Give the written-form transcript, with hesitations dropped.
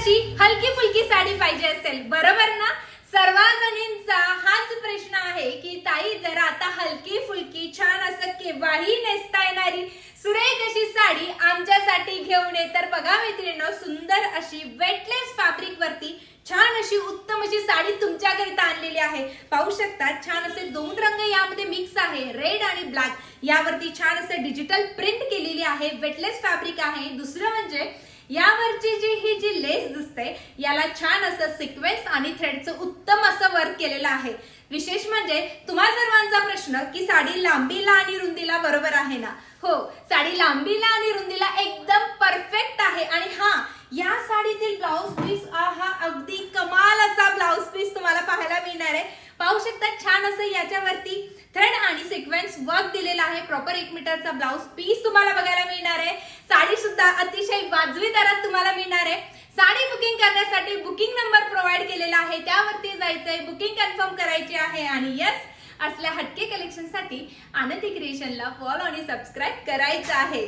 अशी हलकी फुलकी साडी पाहिजे असेल, बरोबर ना? सर्वजणींचा हाच प्रश्न आहे की ताई जरा आता हलकी फुलकी छान असं केव्हाही नेसता येणारी सुरेख अशी साडी आमच्यासाठी घेऊन ये. तर बघा मैत्रिणींनो, सुंदर अशी वेटलेस फॅब्रिक वरती छान अशी उत्तम अशी साडी तुमच्याकरिता आणलेली आहे. पाहू शकता छान असे दोन रंग यामध्ये मिक्स आहे, रेड आणि ब्लॅक. यावरती छान असे डिजिटल प्रिंट केलेली आहे, वेटलेस फॅब्रिक आहे. दुसरं म्हणजे यावरची जी लेस दिसते याला छान असं सिक्वेन्स आणि थ्रेडचं उत्तम असं वर्क केलेलं आहे. विशेष म्हणजे तुम्हा सर्वांचा प्रश्न की साडी लांबीला आणि रुंदीला बरोबर आहे ना? हो, साडी लांबीला आणि रुंदीला एकदम परफेक्ट आहे. आणि हा, या साडीतील ब्लाउज पीस अगदी कमाल असा ब्लाउज पीस तुम्हाला पाहायला मिळणार आहे. पाहू शकता छान असं याच्यावरती थ्रेड आणि सिक्वेन्स वर्क दिलेला आहे. प्रॉपर 1 मीटरचा ब्लाउज पीस तुम्हाला बघायला मिळणार आहे. साडी सुद्धा अतिशय वाजवी दरात तुम्हाला मिळणार आहे. साडी बुकिंग करण्यासाठी बुकिंग नंबर प्रोव्हाइड केलेला आहे, त्यावरती जायचंय, बुकिंग कन्फर्म करायची आहे. आणि यस, असल्या हटके कलेक्शन साठी आनंदी क्रिएशनला फॉलो आणि सबस्क्राईब करायचं आहे.